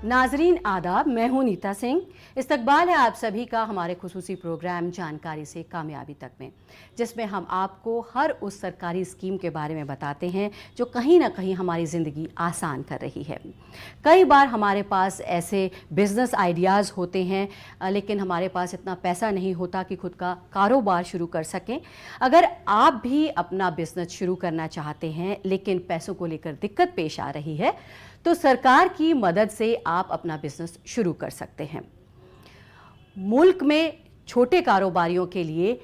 नाजरीन आदाब, मैं हूं नीता सिंह। इस्तकबाल है आप सभी का हमारे खुसूसी प्रोग्राम जानकारी से कामयाबी तक में, जिसमें हम आपको हर उस सरकारी स्कीम के बारे में बताते हैं जो कहीं ना कहीं हमारी ज़िंदगी आसान कर रही है। कई बार हमारे पास ऐसे बिज़नेस आइडियाज़ होते हैं, लेकिन हमारे पास इतना पैसा नहीं होता कि खुद का कारोबार शुरू कर सकें। अगर आप भी अपना बिज़नेस शुरू करना चाहते हैं लेकिन पैसों को लेकर दिक्कत पेश आ रही है, तो सरकार की मदद से आप अपना बिजनेस शुरू कर सकते हैं। मुल्क में छोटे कारोबारियों के लिए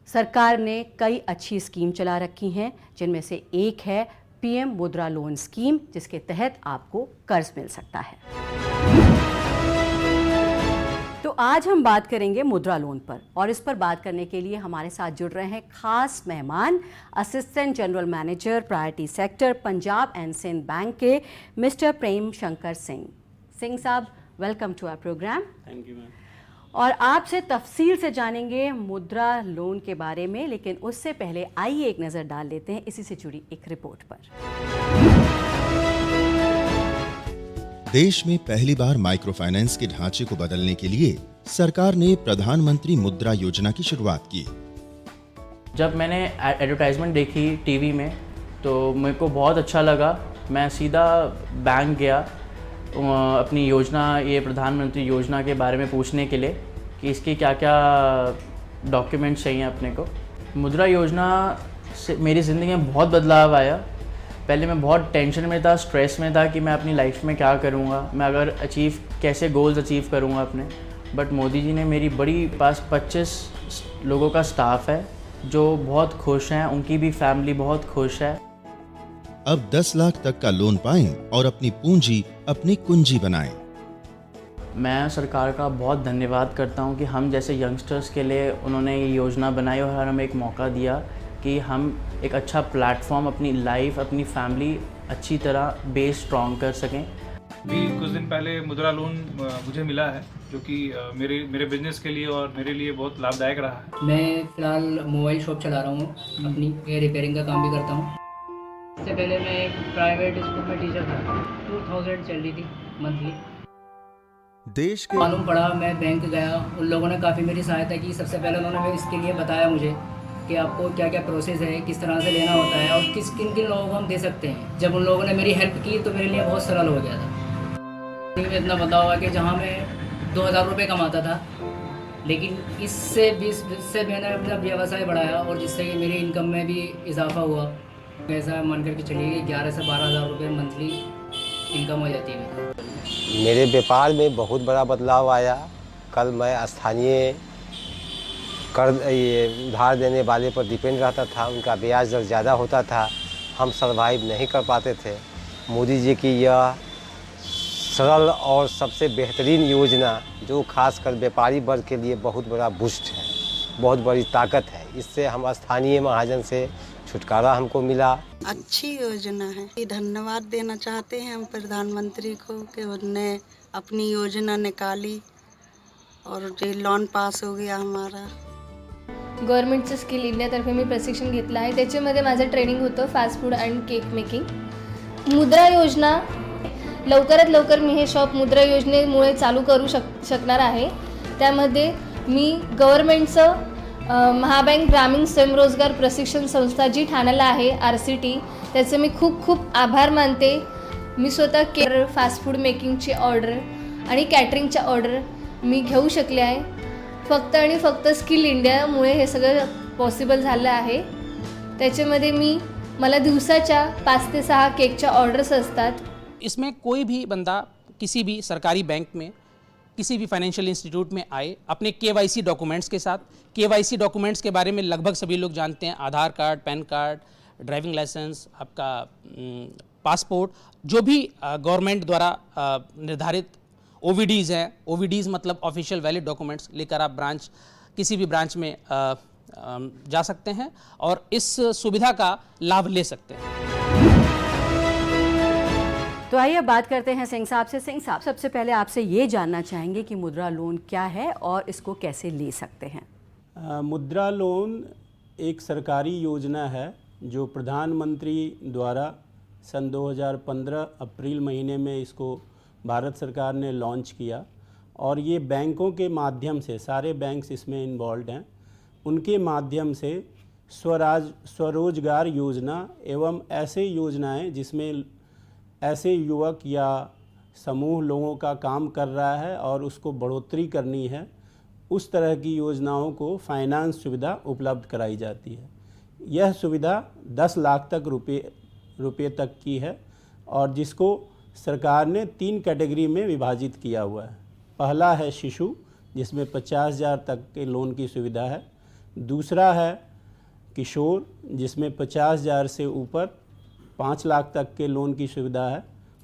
सरकार ने कई अच्छी स्कीम चला रखी हैं, जिनमें से एक है पीएम मुद्रा लोन स्कीम, जिसके तहत आपको कर्ज मिल सकता है। तो आज हम बात करेंगे मुद्रा लोन पर, और इस पर बात करने के लिए हमारे साथ जुड़ रहे हैं खास मेहमान, assistant general manager priority sector Punjab and Sind bank के mister Prem Shankar Singh sahab, welcome to our programme. Thank you ma'am. और आपसे तफसील से जानेंगे मुद्रा लोन के बारे में, लेकिन उससे पहले आइए एक नज़र डाल लेते हैं इसी से जुड़ी एक रिपोर्ट पर। देश में पहली बार माइक्रो फाइनेंस के ढांचे को बदलने के लिए सरकार ने प्रधानमंत्री मुद्रा योजना की शुरुआत की। जब मैंने एडवर्टाइजमेंट देखी टीवी में तो मेरे को बहुत अच्छा लगा। मैं सीधा बैंक गया अपनी योजना, ये प्रधानमंत्री योजना के बारे में पूछने के लिए कि इसके क्या क्या डॉक्यूमेंट्स चाहिए अपने को। मुद्रा योजना से मेरी ज़िंदगी में बहुत बदलाव आया। पहले मैं बहुत टेंशन में था, स्ट्रेस में था कि मैं अपनी लाइफ में क्या करूँगा, मैं अगर कैसे गोल्स अचीव करूँगा अपने। बट मोदी जी ने मेरी बड़ी पास 25 लोगों का स्टाफ है जो बहुत खुश हैं, उनकी भी फैमिली बहुत खुश है। अब 10 लाख तक का लोन पाएं और अपनी पूंजी अपनी कुंजी बनाएं। मैं सरकार का बहुत धन्यवाद करता हूं कि हम जैसे यंगस्टर्स के लिए उन्होंने ये योजना बनाई और हमें एक मौका दिया कि हम एक अच्छा प्लेटफॉर्म अपनी लाइफ, अपनी फैमिली अच्छी तरह बेस स्ट्रॉन्ग कर सकें। भी कुछ दिन पहले मुद्रा लोन मुझे मिला है, जो कि मेरे बिजनेस के लिए और मेरे लिए बहुत लाभदायक रहा है। मैं फ़िलहाल मोबाइल शॉप चला रहा हूँ, अपनी रिपेयरिंग का काम भी करता हूँ। इससे पहले मैं एक प्राइवेट स्कूल में टीचर था, 2000 चल रही थी मंथली। देश के मालूम पड़ा, मैं बैंक गया, उन लोगों ने काफ़ी मेरी सहायता की। सबसे पहले उन्होंने इसके लिए बताया मुझे कि आपको क्या क्या प्रोसेस है, किस तरह से लेना होता है और किन किन लोगों को हम दे सकते हैं। जब उन लोगों ने मेरी हेल्प की तो मेरे लिए बहुत सरल हो गया था। मुझे इतना पता हुआ कि जहाँ मैं 2000 रुपये कमाता था, लेकिन इससे मैंने अपना व्यवसाय बढ़ाया और जिससे कि मेरी इनकम में भी इजाफा हुआ। ऐसा मान करके चलिए 11 से 12 हज़ार रुपये मंथली इनकम हो जाती है। मेरे व्यापार में बहुत बड़ा बदलाव आया। कल मैं स्थानीय उधार देने वाले पर डिपेंड रहता था, उनका ब्याज दर ज़्यादा होता था, हम सर्वाइव नहीं कर पाते थे। मोदी जी की यह सरल और सबसे बेहतरीन योजना, जो खासकर व्यापारी वर्ग के लिए बहुत बड़ा बूस्ट है, बहुत बड़ी ताकत है। इससे हम स्थानीय महाजन से छुटकारा हमको मिला। अच्छी योजना है। धन्यवाद देना चाहते हैं हम प्रधानमंत्री को कि उन्होंने अपनी योजना निकाली और ये लोन पास हो गया हमारा। गव्हर्नमेंटचं स्किल इंडियातर्फे मी प्रशिक्षण घेतलं आहे, त्याच्यामध्ये माझं ट्रेनिंग होतं fast food and cake making. मुद्रा योजना लवकरात लवकर मी हे शॉप मुद्रा योजनेमुळे चालू करू शकणार आहे। त्यामध्ये मी गव्हर्नमेंटचं महाबँक ग्रामीण स्वयंरोजगार प्रशिक्षण संस्था जी ठाण्याला आहे RCT, त्याचे मी खूप खूप आभार मानते। मी स्वतः फास्ट फूड मेकिंगची ऑर्डर आणि कॅटरिंगच्या ऑर्डर मी घेऊ शकले आहे। फक्त आणि फक्त स्किल इंडियामुळे हे सगळं पॉसिबल झालं आहे। त्याच्यामध्ये मला दिवसाच्या 5 ते 6 केकच्या ऑर्डर्स असतात। इसमें कोई भी बंदा किसी भी सरकारी बैंक में, किसी भी फाइनेंशियल इंस्टीट्यूट में आए अपने KYC डॉक्यूमेंट्स के साथ। KYC डॉक्यूमेंट्स के बारे में लगभग सभी लोग जानते हैं, Aadhaar card, PAN card, driving licence, आपका पासपोर्ट, जो भी गवर्नमेंट द्वारा निर्धारित OVDs हैं। OVDs मतलब ऑफिशियल वैलिड डॉक्यूमेंट्स लेकर आप किसी भी ब्रांच में जा सकते हैं और इस सुविधा का लाभ ले सकते हैं। तो आइए अब बात करते हैं सिंह साहब से। सिंह साहब, सबसे पहले आपसे ये जानना चाहेंगे कि मुद्रा लोन क्या है और इसको कैसे ले सकते हैं। मुद्रा लोन एक सरकारी योजना है जो प्रधानमंत्री द्वारा सन 2015 अप्रैल महीने में इसको भारत सरकार ने लॉन्च किया और ये बैंकों के माध्यम से, सारे बैंक्स इसमें इन्वॉल्व हैं, उनके माध्यम से स्वरोजगार योजना एवं ऐसे योजनाएं जिसमें ऐसे युवक या समूह लोगों का काम कर रहा है और उसको बढ़ोतरी करनी है, उस तरह की योजनाओं को फाइनेंस सुविधा उपलब्ध कराई जाती है। यह सुविधा 10 लाख तक रुपये तक की है और जिसको सरकार ने 3 कैटेगरी में विभाजित किया हुआ है। पहला है शिशु, जिसमें 50,000 तक के लोन की सुविधा है। दूसरा है किशोर, जिसमें 50,000 से ऊपर 5 लाख तक के लोन की सुविधा है।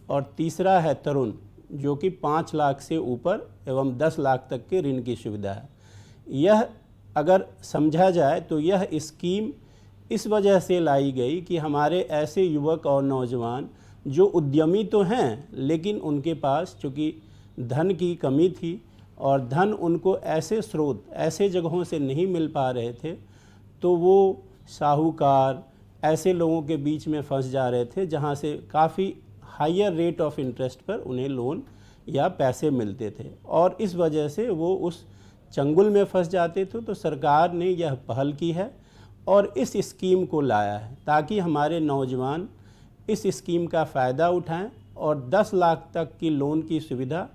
और तीसरा है तरुण, जो कि 5 लाख से ऊपर एवं 10 लाख तक के ऋण की सुविधा है। यह अगर समझा जाए तो यह स्कीम इस वजह से लाई गई कि हमारे ऐसे युवक और नौजवान जो उद्यमी तो हैं, लेकिन उनके पास चूँकि धन की कमी थी और धन उनको ऐसे स्रोत, ऐसे जगहों से नहीं मिल पा रहे थे, तो वो साहूकार ऐसे लोगों के बीच में फंस जा रहे थे जहाँ से काफ़ी हायर रेट ऑफ इंटरेस्ट पर उन्हें लोन या पैसे मिलते थे और इस वजह से वो उस चंगुल में फंस जाते थे। तो सरकार ने यह पहल की है और इस स्कीम को लाया है ताकि हमारे नौजवान इस स्कीम का फ़ायदा उठाएं और 10 लाख तक की लोन की सुविधा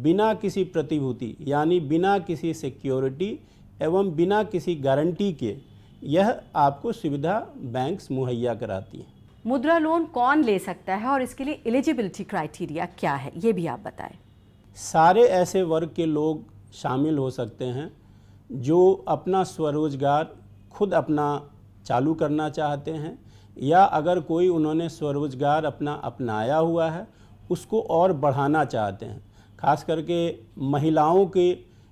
बिना किसी प्रतिभूति यानी बिना किसी सिक्योरिटी एवं बिना किसी गारंटी के यह आपको सुविधा बैंक्स मुहैया कराती हैं। मुद्रा लोन कौन ले सकता है और इसके लिए एलिजिबिलिटी क्राइटेरिया क्या है, ये भी आप बताएं। सारे ऐसे वर्ग के लोग शामिल हो सकते हैं जो अपना स्वरोजगार खुद अपना चालू करना चाहते हैं या अगर कोई उन्होंने स्वरोजगार अपना अपनाया हुआ है उसको और बढ़ाना चाहते हैं। खास करके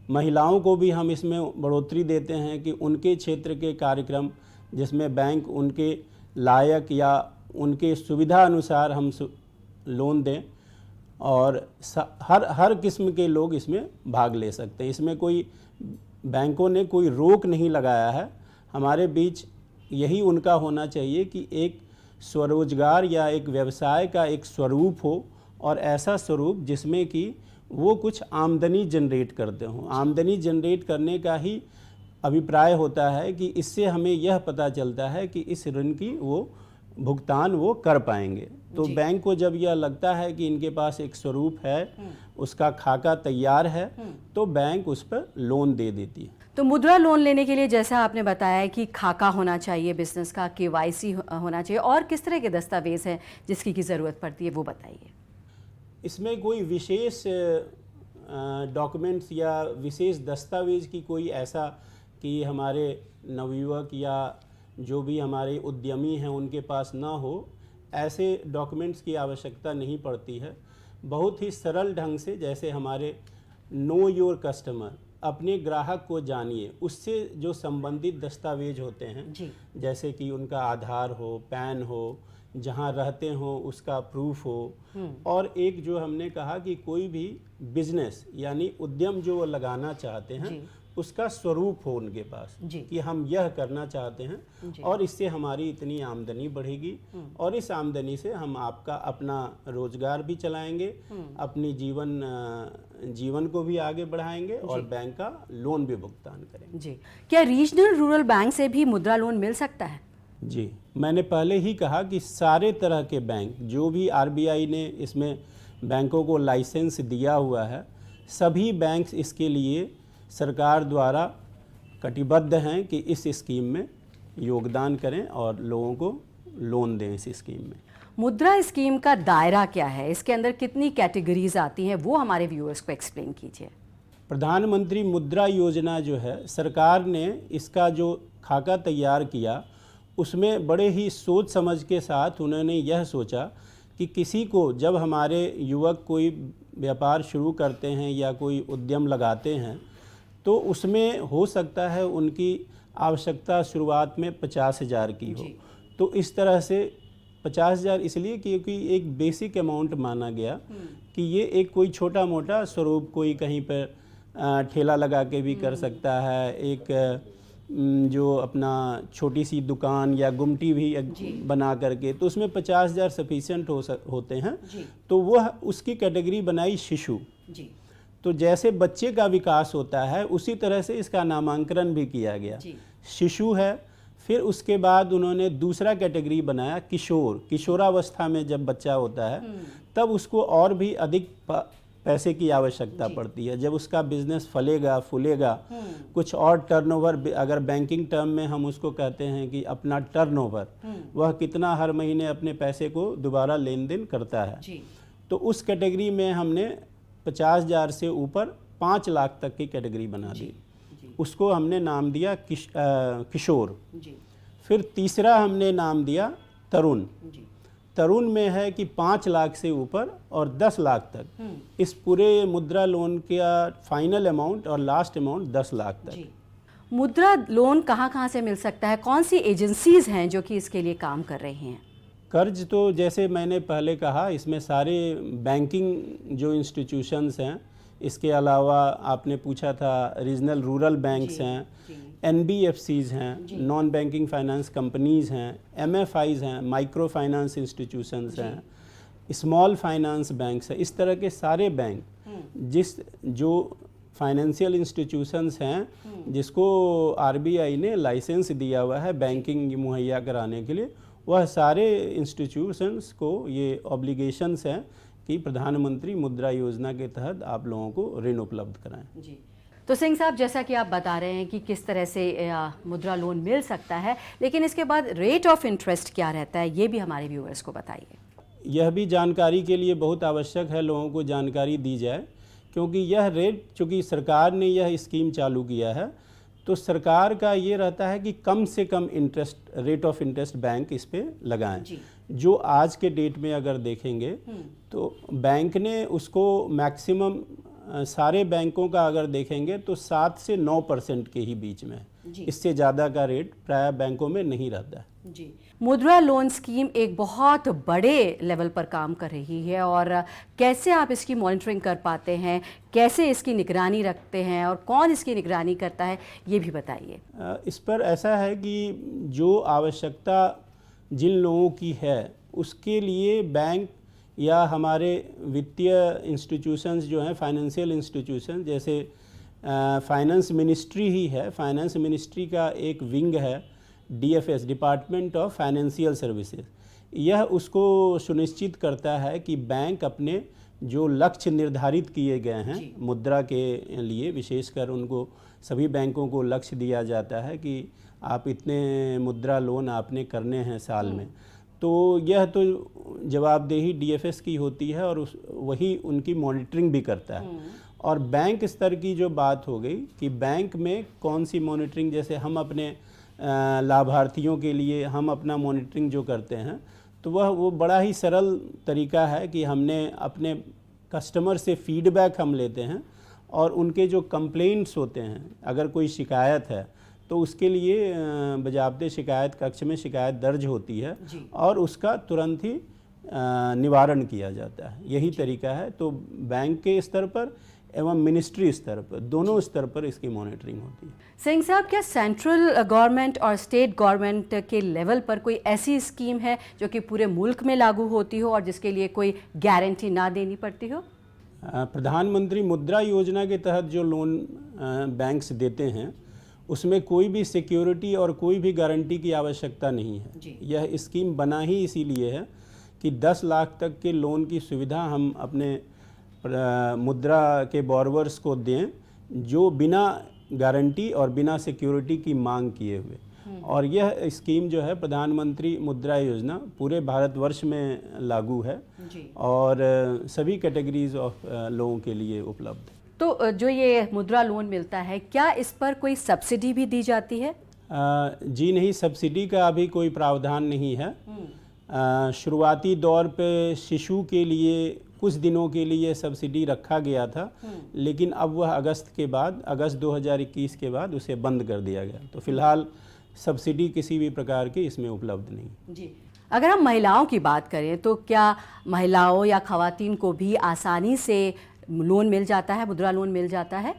महिलाओं को भी हम इसमें बढ़ोतरी देते हैं कि उनके क्षेत्र के कार्यक्रम जिसमें बैंक उनके लायक या उनके सुविधा अनुसार हम लोन दें और हर किस्म के लोग इसमें भाग ले सकते हैं। इसमें कोई बैंकों ने कोई रोक नहीं लगाया है। हमारे बीच यही उनका होना चाहिए कि एक स्वरोजगार या एक व्यवसाय का एक स्वरूप हो और ऐसा स्वरूप जिसमें कि वो कुछ आमदनी जनरेट करते हों। आमदनी जनरेट करने का ही अभिप्राय होता है कि इससे हमें यह पता चलता है कि इस ऋण की वो भुगतान वो कर पाएंगे। तो बैंक को जब यह लगता है कि इनके पास एक स्वरूप है, उसका खाका तैयार है, तो बैंक उस पर लोन दे देती है। तो मुद्रा लोन लेने के लिए जैसा आपने बताया कि खाका होना चाहिए बिजनेस का, केवाईसी होना चाहिए, और किस तरह के दस्तावेज हैं जिसकी की ज़रूरत पड़ती है वो बताइए। इसमें कोई विशेष डॉक्यूमेंट्स या विशेष दस्तावेज की कोई ऐसा कि हमारे नवयुवक या जो भी हमारे उद्यमी हैं उनके पास ना हो, ऐसे डॉक्यूमेंट्स की आवश्यकता नहीं पड़ती है। बहुत ही सरल ढंग से, जैसे हमारे नो योर कस्टमर, अपने ग्राहक को जानिए, उससे जो संबंधित दस्तावेज होते हैं जी। जैसे कि उनका आधार हो, पैन हो, जहाँ रहते हो उसका प्रूफ हो, और एक जो हमने कहा कि कोई भी बिजनेस यानी उद्यम जो वो लगाना चाहते हैं उसका स्वरूप हो उनके पास कि हम यह करना चाहते हैं और इससे हमारी इतनी आमदनी बढ़ेगी और इस आमदनी से हम आपका अपना रोजगार भी चलाएंगे, अपनी जीवन को भी आगे बढ़ाएंगे और बैंक का लोन भी भुगतान करेंगे। जी, क्या रीजनल रूरल बैंक से भी मुद्रा लोन मिल सकता है? जी, मैंने पहले ही कहा कि सारे तरह के बैंक जो भी आरबीआई ने इसमें बैंकों को लाइसेंस दिया हुआ है, सभी बैंक्स इसके लिए सरकार द्वारा कटिबद्ध हैं कि इस स्कीम में योगदान करें और लोगों को लोन दें इस स्कीम में। मुद्रा स्कीम का दायरा क्या है, इसके अंदर कितनी कैटेगरीज आती हैं, वो हमारे व्यूअर्स को एक्सप्लेन कीजिए। प्रधानमंत्री मुद्रा योजना जो है, सरकार ने इसका जो खाका तैयार किया उसमें बड़े ही सोच समझ के साथ उन्होंने यह सोचा कि किसी को जब हमारे युवक कोई व्यापार शुरू करते हैं या कोई उद्यम लगाते हैं तो उसमें हो सकता है उनकी आवश्यकता शुरुआत में 50,000 की हो। तो इस तरह से 50,000 इसलिए क्योंकि एक बेसिक अमाउंट माना गया कि ये एक कोई छोटा मोटा स्वरूप कोई कहीं पर ठेला लगा के भी कर सकता है, एक जो अपना छोटी सी दुकान या गुमटी भी बना करके, तो उसमें 50,000 सफिशिएंट होते हैं। तो वह उसकी कैटेगरी बनाई शिशु। तो जैसे बच्चे का विकास होता है उसी तरह से इसका नामांकन भी किया गया। शिशु है, फिर उसके बाद उन्होंने दूसरा कैटेगरी बनाया किशोर। किशोरावस्था में जब बच्चा होता है तब उसको और भी अधिक पैसे की आवश्यकता पड़ती है। जब उसका बिजनेस फलेगा फूलेगा, कुछ और टर्नओवर, अगर बैंकिंग टर्म में हम उसको कहते हैं कि अपना टर्नओवर, वह कितना हर महीने अपने पैसे को दोबारा लेन देन करता है। तो उस कैटेगरी में हमने 50,000 से ऊपर 5 लाख तक की कैटेगरी बना दी। उसको हमने नाम दिया किशोर। फिर तीसरा हमने नाम दिया तरुण। तरुण में है कि 5 लाख से ऊपर और 10 लाख तक। इस पूरे मुद्रा लोन का फाइनल अमाउंट और लास्ट अमाउंट 10 लाख तक। मुद्रा लोन कहाँ कहाँ से मिल सकता है? कौन सी एजेंसीज हैं जो कि इसके लिए काम कर रही हैं? कर्ज तो जैसे मैंने पहले कहा, इसमें सारे बैंकिंग जो इंस्टीट्यूशंस हैं, इसके अलावा आपने पूछा था रीजनल रूरल बैंक्स हैं, NBFCs हैं, नॉन बैंकिंग फाइनेंस कंपनीज़ हैं, MFIs हैं, माइक्रो फाइनेंस इंस्टीट्यूशंस हैं, स्मॉल फाइनेंस बैंक्स हैं। इस तरह के सारे बैंक जो फाइनेंशियल इंस्टीट्यूशंस हैं जिसको RBI ने लाइसेंस दिया हुआ है बैंकिंग मुहैया कराने के लिए, वह सारे इंस्टीट्यूशंस को ये ऑब्लिगेशंस हैं कि प्रधानमंत्री मुद्रा योजना के तहत आप लोगों को ऋण उपलब्ध कराएं। जी। तो सिंह साहब, जैसा कि आप बता रहे हैं कि किस तरह से मुद्रा लोन मिल सकता है, लेकिन इसके बाद रेट ऑफ इंटरेस्ट क्या रहता है, ये भी हमारे व्यूअर्स को बताइए। यह भी जानकारी के लिए बहुत आवश्यक है, लोगों को जानकारी दी जाए, क्योंकि यह रेट, चूँकि सरकार ने यह स्कीम चालू किया है, तो सरकार का ये रहता है कि कम से कम interest, rate of interest bank इस पे लगाएं। जो आज के डेट में अगर देखेंगे तो बैंक ने उसको मैक्सिमम, सारे बैंकों का अगर देखेंगे तो 7 से 9% के ही बीच में है। इससे ज़्यादा का रेट प्राय बैंकों में नहीं रहता है। जी। मुद्रा लोन स्कीम एक बहुत बड़े लेवल पर काम कर रही है, और कैसे आप इसकी मॉनिटरिंग कर पाते हैं, कैसे इसकी निगरानी रखते हैं और कौन इसकी निगरानी करता है, ये भी बताइए। इस पर ऐसा है कि जो आवश्यकता जिन लोगों की है उसके लिए बैंक या हमारे वित्तीय इंस्टीट्यूशंस जो हैं, फाइनेंशियल इंस्टीट्यूशन, जैसे फाइनेंस मिनिस्ट्री ही है, फाइनेंस मिनिस्ट्री का एक विंग है DFS, department of financial services. यह उसको सुनिश्चित करता है कि बैंक अपने जो लक्ष्य निर्धारित किए गए हैं मुद्रा के लिए, विशेषकर उनको सभी बैंकों को लक्ष्य दिया जाता है कि आप इतने मुद्रा लोन आपने करने हैं साल में। तो यह तो जवाबदेही DFS की होती है और वही उनकी मॉनिटरिंग भी करता है। और बैंक स्तर की जो बात हो गई कि बैंक में कौन सी मॉनिटरिंग, जैसे हम अपने लाभार्थियों के लिए हम अपना मॉनिटरिंग जो करते हैं, तो वो बड़ा ही सरल तरीका है कि हमने अपने कस्टमर से फीडबैक हम लेते हैं और उनके जो कंप्लेंट्स होते हैं, अगर कोई शिकायत है तो उसके लिए बजाबते शिकायत कक्ष में शिकायत दर्ज होती है और उसका तुरंत ही निवारण किया जाता है। यही तरीका है। तो बैंक के स्तर पर एवं मिनिस्ट्री स्तर पर, दोनों स्तर पर इसकी मॉनिटरिंग होती है। सिंह साहब, क्या सेंट्रल गवर्नमेंट और स्टेट गवर्नमेंट के लेवल पर कोई ऐसी स्कीम है जो कि पूरे मुल्क में लागू होती हो और जिसके लिए कोई गारंटी ना देनी पड़ती हो? प्रधानमंत्री मुद्रा योजना के तहत जो लोन बैंक्स देते हैं उसमें कोई भी सिक्योरिटी और कोई भी गारंटी की आवश्यकता नहीं है। यह स्कीम बना ही इसीलिए है कि 10 लाख तक के लोन की सुविधा हम अपने मुद्रा के बोरवर्स को दें जो बिना गारंटी और बिना सिक्योरिटी की मांग किए हुए। और यह स्कीम जो है प्रधानमंत्री मुद्रा योजना पूरे भारतवर्ष में लागू है और सभी कैटेगरीज ऑफ लोगों के लिए उपलब्ध है। तो जो ये मुद्रा लोन मिलता है, क्या इस पर कोई सब्सिडी भी दी जाती है? जी नहीं, सब्सिडी का अभी कोई प्रावधान नहीं है। शुरुआती दौर पे शिशु के लिए कुछ दिनों के लिए सब्सिडी रखा गया था, लेकिन अब वह अगस्त 2021 के बाद उसे बंद कर दिया गया। तो फिलहाल सब्सिडी किसी भी प्रकार की इसमें उपलब्ध नहीं। जी, अगर हम महिलाओं की बात करें तो क्या महिलाओं या खवातीन को भी आसानी से लोन मिल जाता है, मुद्रा लोन मिल जाता है?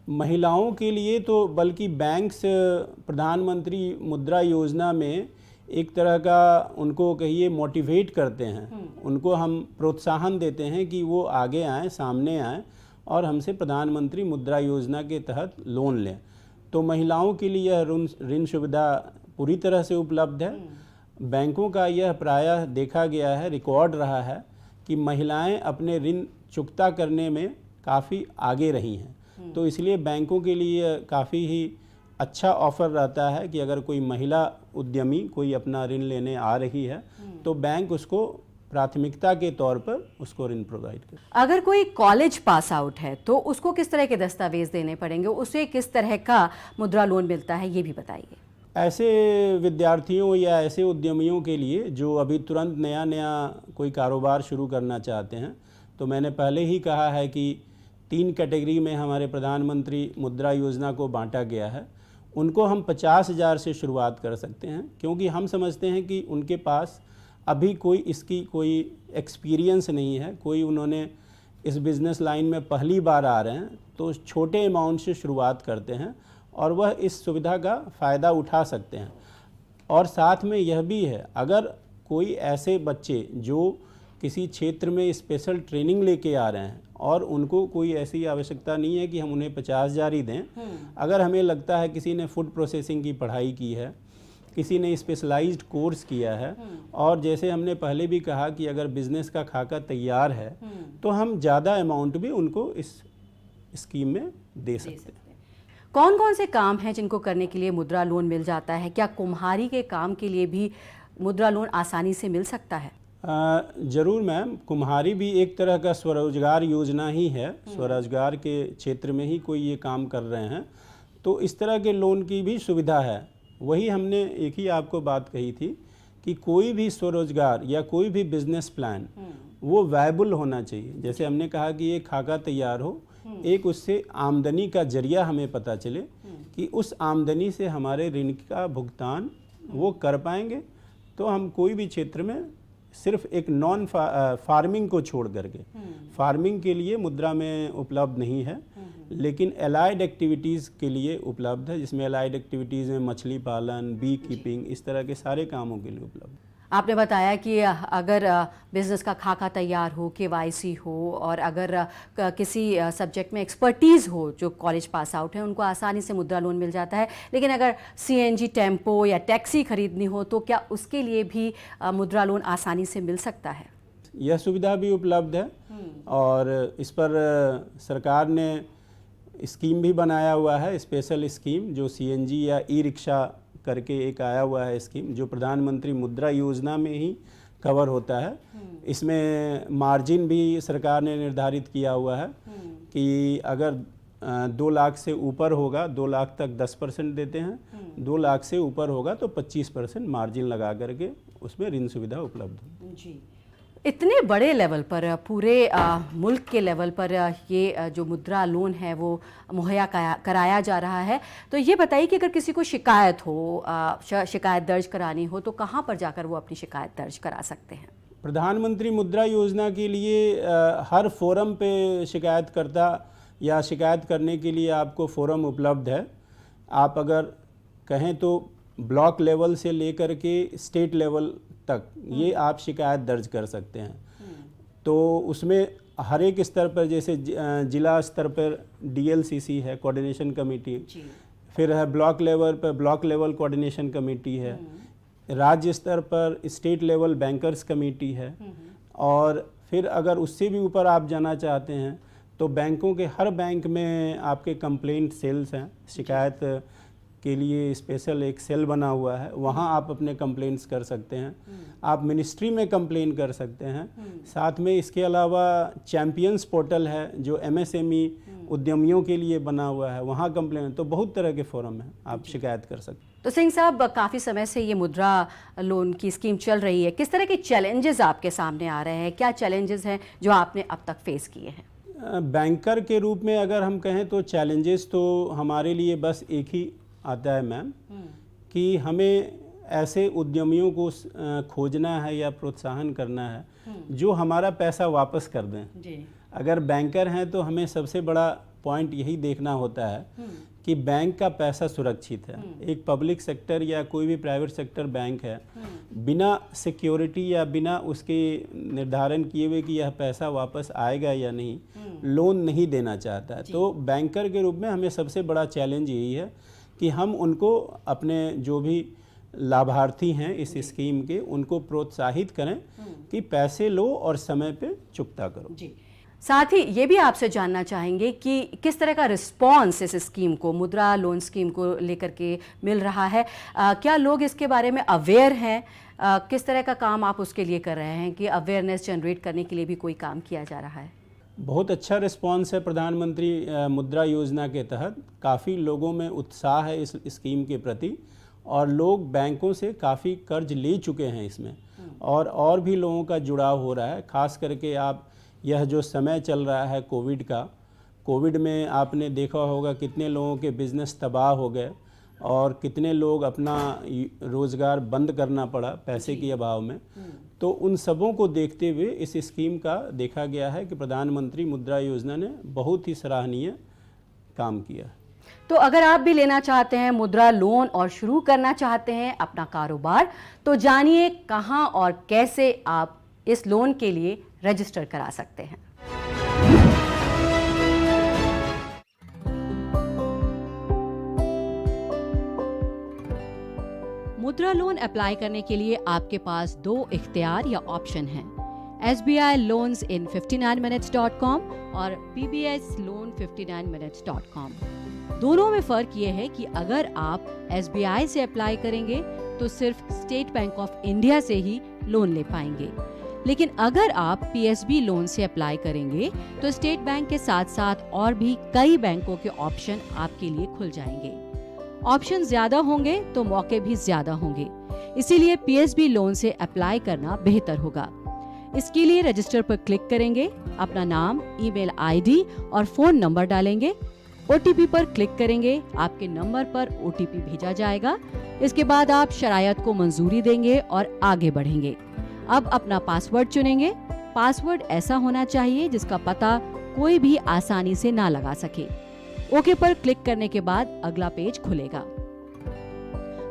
महिलाओं के लिए तो बल्कि बैंक्स प्रधानमंत्री मुद्रा योजना में एक तरह का उनको कहिए मोटिवेट करते हैं, उनको हम प्रोत्साहन देते हैं कि वो आगे आएँ, सामने आएँ और हमसे प्रधानमंत्री मुद्रा योजना के तहत लोन लें। तो महिलाओं के लिए यह ऋण सुविधा पूरी तरह से उपलब्ध है। बैंकों का यह प्रायः देखा गया है, रिकॉर्ड रहा है कि महिलाएं अपने ऋण चुकता करने में काफ़ी आगे रही हैं। तो इसलिए बैंकों के लिए काफ़ी ही अच्छा ऑफ़र रहता है कि अगर कोई महिला उद्यमी कोई अपना ऋण लेने आ रही है तो बैंक उसको प्राथमिकता के तौर पर उसको ऋण प्रोवाइड करे। अगर कोई कॉलेज पास आउट है तो उसको किस तरह के दस्तावेज देने पड़ेंगे, उसे किस तरह का मुद्रा लोन मिलता है, ये भी बताइए। ऐसे विद्यार्थियों या ऐसे उद्यमियों के लिए जो अभी तुरंत नया कोई कारोबार शुरू करना चाहते हैं, तो मैंने पहले ही कहा है कि 3 कैटेगरी में हमारे प्रधानमंत्री मुद्रा योजना को बांटा गया है। उनको हम 50,000 से शुरुआत कर सकते हैं, क्योंकि हम समझते हैं कि उनके पास अभी इसकी कोई एक्सपीरियंस नहीं है, कोई उन्होंने इस बिज़नेस लाइन में पहली बार आ रहे हैं, तो छोटे अमाउंट से शुरुआत करते हैं और वह इस सुविधा का फ़ायदा उठा सकते हैं। और साथ में यह भी है, अगर कोई ऐसे बच्चे जो किसी क्षेत्र में स्पेशल ट्रेनिंग लेके आ रहे हैं और उनको कोई ऐसी आवश्यकता नहीं है कि हम उन्हें 50,000 ही दें, अगर हमें लगता है किसी ने फूड प्रोसेसिंग की पढ़ाई की है, किसी ने स्पेशलाइज्ड कोर्स किया है, और जैसे हमने पहले भी कहा कि अगर बिज़नेस का खाका तैयार है तो हम ज़्यादा अमाउंट भी उनको इस स्कीम में दे सकते हैं। कौन कौन से काम हैं जिनको करने के लिए मुद्रा लोन मिल जाता है? क्या कुम्हारी के काम के लिए भी मुद्रा लोन आसानी से मिल सकता है? ज़रूर मैम, कुम्हारी भी एक तरह का स्वरोजगार योजना ही है। स्वरोजगार के क्षेत्र में ही कोई ये काम कर रहे हैं, तो इस तरह के लोन की भी सुविधा है। वही हमने एक ही आपको बात कही थी कि कोई भी स्वरोजगार या कोई भी बिजनेस प्लान वो वायबल होना चाहिए। जैसे हमने कहा कि एक खाका तैयार हो, एक उससे आमदनी का जरिया हमें पता चले कि उस आमदनी से हमारे ऋण का भुगतान वो कर पाएंगे, तो हम कोई भी क्षेत्र में सिर्फ एक नॉन फार्मिंग को छोड़ करके, फार्मिंग के लिए मुद्रा में उपलब्ध नहीं है, लेकिन एलाइड एक्टिविटीज़ के लिए उपलब्ध है, जिसमें एलाइड एक्टिविटीज़ में मछली पालन, बी कीपिंग, इस तरह के सारे कामों के लिए उपलब्ध है। आपने बताया कि अगर बिज़नेस का खाका तैयार हो, केवाईसी हो, और अगर किसी सब्जेक्ट में एक्सपर्टीज़ हो, जो कॉलेज पास आउट है उनको आसानी से मुद्रा लोन मिल जाता है। लेकिन अगर सीएनजी टेम्पो या टैक्सी खरीदनी हो तो क्या उसके लिए भी मुद्रा लोन आसानी से मिल सकता है? यह सुविधा भी उपलब्ध है और इस पर सरकार ने स्कीम भी बनाया हुआ है, स्पेशल स्कीम, जो सीएनजी या ई रिक्शा करके एक आया हुआ है स्कीम, जो प्रधानमंत्री मुद्रा योजना में ही कवर होता है। इसमें मार्जिन भी सरकार ने निर्धारित किया हुआ है कि अगर 2 लाख से ऊपर होगा, 2 लाख तक 10% देते हैं, 2 लाख से ऊपर होगा तो 25% मार्जिन लगा करके उसमें ऋण सुविधा उपलब्ध है। जी, इतने बड़े लेवल पर, पूरे मुल्क के लेवल पर ये जो मुद्रा लोन है वो मुहैया कराया जा रहा है, तो ये बताइए कि अगर किसी को शिकायत हो, शिकायत दर्ज करानी हो, तो कहाँ पर जाकर वो अपनी शिकायत दर्ज करा सकते हैं? प्रधानमंत्री मुद्रा योजना के लिए हर फोरम पे शिकायतकर्ता या शिकायत करने के लिए आपको फोरम उपलब्ध है। आप अगर कहें तो ब्लॉक लेवल से लेकर के स्टेट लेवल तक ये आप शिकायत दर्ज कर सकते हैं। तो उसमें हर एक स्तर पर, जैसे जिला स्तर पर डीएलसीसी है, कोऑर्डिनेशन कमेटी, फिर है ब्लॉक लेवल पर ब्लॉक लेवल कोऑर्डिनेशन कमेटी है, राज्य स्तर पर स्टेट लेवल बैंकर्स कमेटी है, और फिर अगर उससे भी ऊपर आप जाना चाहते हैं तो बैंकों के हर बैंक में आपके कंप्लेंट सेल्स हैं, शिकायत के लिए स्पेशल एक सेल बना हुआ है, वहाँ आप अपने कंप्लेंट्स कर सकते हैं। आप मिनिस्ट्री में कंप्लेन कर सकते हैं। साथ में इसके अलावा चैम्पियंस पोर्टल है जो एमएसएमई उद्यमियों के लिए बना हुआ है, वहाँ कंप्लेन। तो बहुत तरह के फोरम हैं, आप शिकायत कर सकते हैं। तो सिंह साहब, काफ़ी समय से ये मुद्रा लोन की स्कीम चल रही है, किस तरह के चैलेंजेस आपके सामने आ रहे हैं, क्या चैलेंजेस हैं जो आपने अब तक फेस किए हैं? बैंकर के रूप में अगर हम कहें तो चैलेंजेस तो हमारे लिए बस एक ही आता है मैम, कि हमें ऐसे उद्यमियों को खोजना है या प्रोत्साहन करना है जो हमारा पैसा वापस कर दें जी। अगर बैंकर हैं तो हमें सबसे बड़ा पॉइंट यही देखना होता है कि बैंक का पैसा सुरक्षित है। एक पब्लिक सेक्टर या कोई भी प्राइवेट सेक्टर बैंक है, बिना सिक्योरिटी या बिना उसके निर्धारण किए हुए कि यह पैसा वापस आएगा या नहीं, लोन नहीं देना चाहता है। तो बैंकर के रूप में हमें सबसे बड़ा चैलेंज यही है कि हम उनको, अपने जो भी लाभार्थी हैं इस स्कीम के, उनको प्रोत्साहित करें कि पैसे लो और समय पे चुकता करो जी। साथ ही ये भी आपसे जानना चाहेंगे कि किस तरह का रिस्पॉन्स इस स्कीम को, मुद्रा लोन स्कीम को लेकर के मिल रहा है? क्या लोग इसके बारे में अवेयर हैं? किस तरह का काम आप उसके लिए कर रहे हैं कि अवेयरनेस जनरेट करने के लिए भी कोई काम किया जा रहा है? बहुत अच्छा रिस्पॉन्स है प्रधानमंत्री मुद्रा योजना के तहत। काफ़ी लोगों में उत्साह है इस स्कीम के प्रति, और लोग बैंकों से काफ़ी कर्ज ले चुके हैं इसमें, और भी लोगों का जुड़ाव हो रहा है। ख़ास करके आप यह जो समय चल रहा है कोविड का, कोविड में आपने देखा होगा कितने लोगों के बिज़नेस तबाह हो गए और कितने लोग अपना रोज़गार बंद करना पड़ा पैसे के अभाव में। तो उन सबों को देखते हुए इस स्कीम का देखा गया है कि प्रधानमंत्री मुद्रा योजना ने बहुत ही सराहनीय काम किया। तो अगर आप भी लेना चाहते हैं मुद्रा लोन और शुरू करना चाहते हैं अपना कारोबार, तो जानिए कहां और कैसे आप इस लोन के लिए रजिस्टर करा सकते हैं। मुद्रा लोन अप्लाई करने के लिए आपके पास दो इख्तियार या ऑप्शन हैं, SBI loans in 59minutes.com और PBS loan 59minutes.com। दोनों में फ़र्क ये है कि अगर आप SBI से अप्लाई करेंगे तो सिर्फ स्टेट बैंक ऑफ इंडिया से ही लोन ले पाएंगे, लेकिन अगर आप PSB लोन से अप्लाई करेंगे तो स्टेट बैंक के साथ साथ और भी कई बैंकों के ऑप्शन आपके लिए खुल जाएंगे। ऑप्शन ज्यादा होंगे तो मौके भी ज्यादा होंगे, इसीलिए PSB लोन से अप्लाई करना बेहतर होगा। इसके लिए रजिस्टर पर क्लिक करेंगे, अपना नाम, ईमेल ID और फोन नंबर डालेंगे, OTP पर क्लिक करेंगे, आपके नंबर पर OTP भेजा जाएगा। इसके बाद आप शरायत को मंजूरी देंगे और आगे बढ़ेंगे। अब अपना पासवर्ड चुनेंगे। पासवर्ड ऐसा होना चाहिए जिसका पता कोई भी आसानी से ना लगा सके। ओके पर क्लिक करने के बाद अगला पेज खुलेगा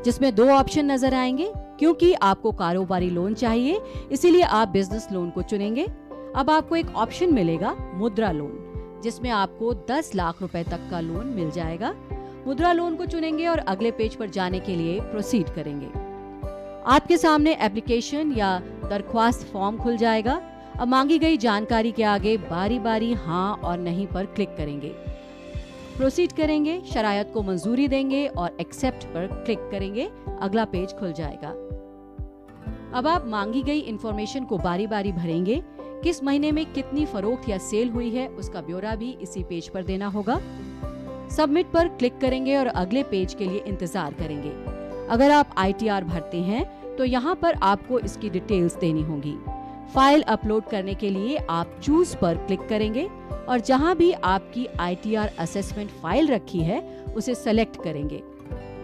जिसमें दो ऑप्शन नजर आएंगे। क्योंकि आपको कारोबारी लोन चाहिए इसीलिए आप बिजनेस लोन को चुनेंगे। अब आपको एक ऑप्शन मिलेगा मुद्रा लोन, जिसमें आपको 10 लाख रुपए तक का लोन मिल जाएगा। मुद्रा लोन को चुनेंगे और अगले पेज पर जाने के लिए प्रोसीड करेंगे। आपके सामने एप्लीकेशन या दरख्वास्त फॉर्म खुल जाएगा। अब मांगी गई जानकारी के आगे बारी बारी हाँ और नहीं पर क्लिक करेंगे, प्रोसीड करेंगे, शरायत को मंजूरी देंगे और एक्सेप्ट पर क्लिक करेंगे। अगला पेज खुल जाएगा। अब आप मांगी गई इंफॉर्मेशन को बारी बारी भरेंगे। किस महीने में कितनी फरोख्त या सेल हुई है उसका ब्यौरा भी इसी पेज पर देना होगा। सबमिट पर क्लिक करेंगे और अगले पेज के लिए इंतजार करेंगे। अगर आप ITR भरते हैं तो यहाँ पर आपको इसकी डिटेल्स देनी होगी। फाइल अपलोड करने के लिए आप चूज पर क्लिक करेंगे और जहां भी आपकी ITR असेसमेंट फाइल रखी है उसे सेलेक्ट करेंगे,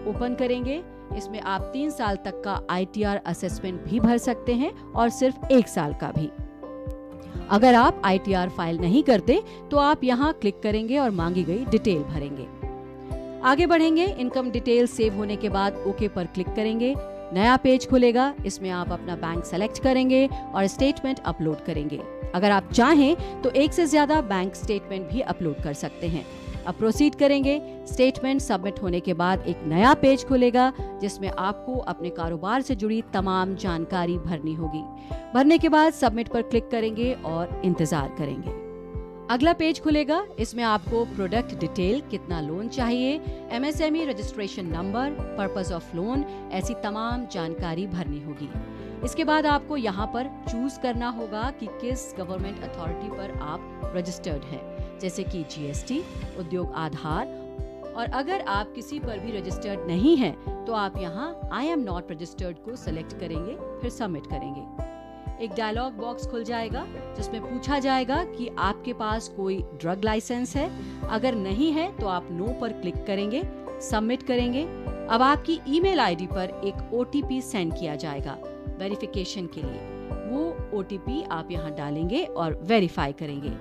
ओपन करेंगे। इसमें आप 3 साल तक का ITR असेसमेंट भी भर सकते हैं और सिर्फ 1 साल का भी। अगर आप ITR फाइल नहीं करते तो आप यहां क्लिक करेंगे और मांगी गई डिटेल भरेंगे। आगे बढ़ेंगे। इनकम डिटेल सेव होने के बाद ओके पर क्लिक करेंगे। नया पेज खुलेगा। इसमें आप अपना बैंक सेलेक्ट करेंगे और स्टेटमेंट अपलोड करेंगे। अगर आप चाहें तो एक से ज्यादा बैंक स्टेटमेंट भी अपलोड कर सकते हैं। अब प्रोसीड करेंगे। स्टेटमेंट सबमिट होने के बाद एक नया पेज खुलेगा जिसमें आपको अपने कारोबार से जुड़ी तमाम जानकारी भरनी होगी। भरने के बाद सबमिट पर क्लिक करेंगे और इंतजार करेंगे। अगला पेज खुलेगा। इसमें आपको प्रोडक्ट डिटेल, कितना लोन चाहिए, MSME registration number, purpose of loan, ऐसी तमाम जानकारी भरनी होगी। इसके बाद आपको यहाँ पर चूज करना होगा कि किस गवर्नमेंट अथॉरिटी पर आप रजिस्टर्ड हैं, जैसे कि GST, उद्योग आधार, और अगर आप किसी पर भी रजिस्टर्ड नहीं हैं तो आप यहाँ आई एम नॉट रजिस्टर्ड को सेलेक्ट करेंगे, फिर सबमिट करेंगे। एक डायलॉग बॉक्स खुल जाएगा जिसमें पूछा जाएगा कि आपके पास कोई ड्रग लाइसेंस है। अगर नहीं है तो आप नो पर क्लिक करेंगे, सबमिट करेंगे। अब आपकी ईमेल आईडी पर एक ओटीपी सेंड किया जाएगा वेरिफिकेशन के लिए। वो ओटीपी आप यहाँ डालेंगे और वेरीफाई करेंगे।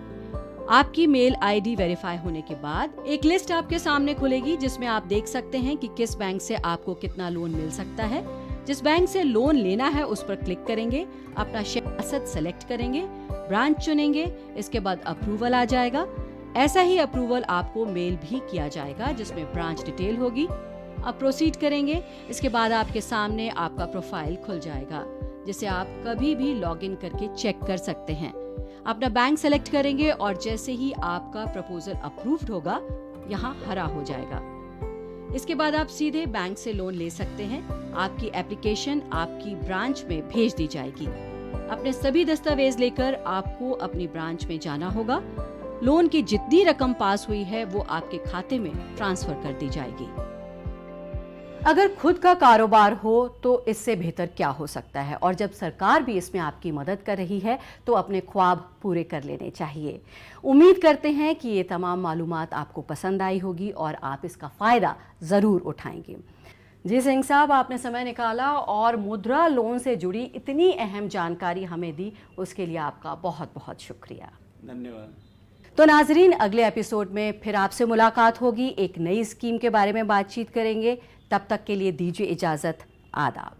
आपकी मेल आईडी वेरीफाई होने के बाद एक लिस्ट आपके सामने खुलेगी जिसमें आप देख सकते हैं कि किस बैंक से आपको कितना लोन मिल सकता है। जिस बैंक से लोन लेना है उस पर क्लिक करेंगे, अपना सियासत सेलेक्ट करेंगे, ब्रांच चुनेंगे, इसके बाद अप्रूवल आ जाएगा। ऐसा ही अप्रूवल आपको मेल भी किया जाएगा जिसमें ब्रांच डिटेल होगी। अब प्रोसीड करेंगे। इसके बाद आपके सामने आपका प्रोफाइल खुल जाएगा जिसे आप कभी भी लॉगिन करके चेक कर सकते हैं। अपना बैंक सेलेक्ट करेंगे और जैसे ही आपका प्रपोजल अप्रूव्ड होगा, यहाँ हरा हो जाएगा। इसके बाद आप सीधे बैंक से लोन ले सकते हैं। आपकी एप्लीकेशन आपकी ब्रांच में भेज दी जाएगी। अपने सभी दस्तावेज लेकर आपको अपनी ब्रांच में जाना होगा। लोन की जितनी रकम पास हुई है वो आपके खाते में ट्रांसफर कर दी जाएगी। अगर खुद का कारोबार हो तो इससे बेहतर क्या हो सकता है, और जब सरकार भी इसमें आपकी मदद कर रही है तो अपने ख्वाब पूरे कर लेने चाहिए। उम्मीद करते हैं कि ये तमाम मालूमात आपको पसंद आई होगी और आप इसका फ़ायदा ज़रूर उठाएंगे। जी सिंह साहब, आपने समय निकाला और मुद्रा लोन से जुड़ी इतनी अहम जानकारी हमें दी, उसके लिए आपका बहुत बहुत शुक्रिया। धन्यवाद। तो नाजरीन, अगले एपिसोड में फिर आपसे मुलाकात होगी, एक नई स्कीम के बारे में बातचीत करेंगे। तब तक के लिए दीजिए इजाज़त। आदाब।